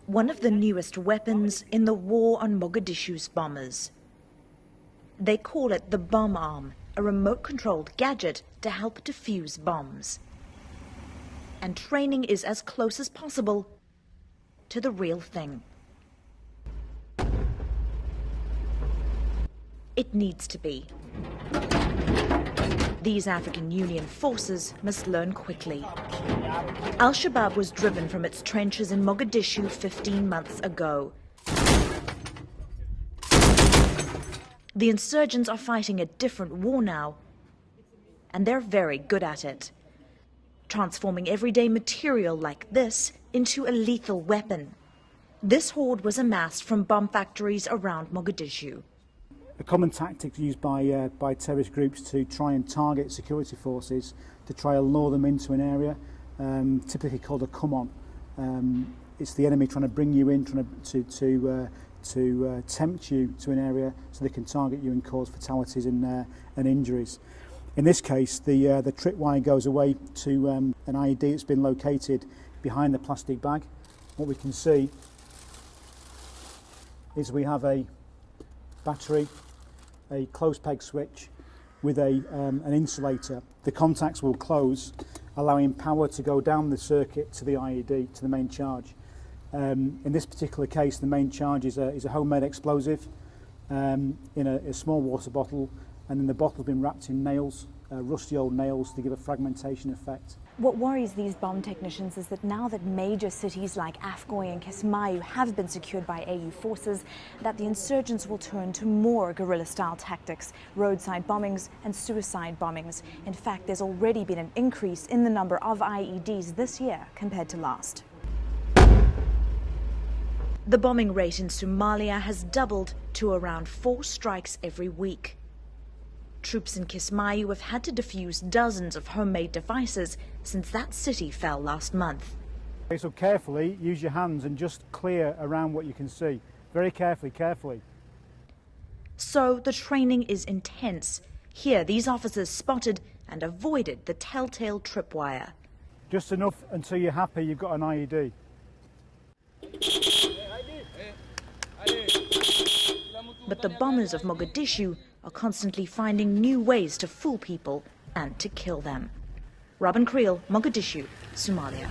One of the newest weapons in the war on Mogadishu's bombers. They call it the bomb arm, a remote-controlled gadget to help defuse bombs. And training is as close as possible to the real thing. It needs to be. These African Union forces must learn quickly. Al-Shabaab was driven from its trenches in Mogadishu 15 months ago. The insurgents are fighting a different war now, and they're very good at it, transforming everyday material like this into a lethal weapon. This horde was amassed from bomb factories around Mogadishu. A common tactic used by terrorist groups to try and target security forces, to try and lure them into an area, typically called a come-on. It's the enemy trying to bring you in, trying to tempt you to an area so they can target you and cause fatalities and injuries. In this case, the tripwire goes away to an IED that's been located behind the plastic bag. What we can see is we have a battery, a close peg switch with an insulator. The contacts will close, allowing power to go down the circuit to the IED, to the main charge. In this particular case, the main charge is a homemade explosive in a small water bottle, and then the bottle has been wrapped in nails, rusty old nails, to give a fragmentation effect. What worries these bomb technicians is that now that major cities like Afgoy and Kismayu have been secured by AU forces, that the insurgents will turn to more guerrilla-style tactics, roadside bombings and suicide bombings. In fact, there's already been an increase in the number of IEDs this year compared to last. The bombing rate in Somalia has doubled to around 4 strikes every week. Troops in Kismayu have had to defuse dozens of homemade devices since that city fell last month. So carefully, use your hands and just clear around what you can see. Very carefully. So the training is intense. Here, these officers spotted and avoided the telltale tripwire. Just enough until you're happy you've got an IED. But the bombers of Mogadishu are constantly finding new ways to fool people and to kill them. Robin Creel, Mogadishu, Somalia.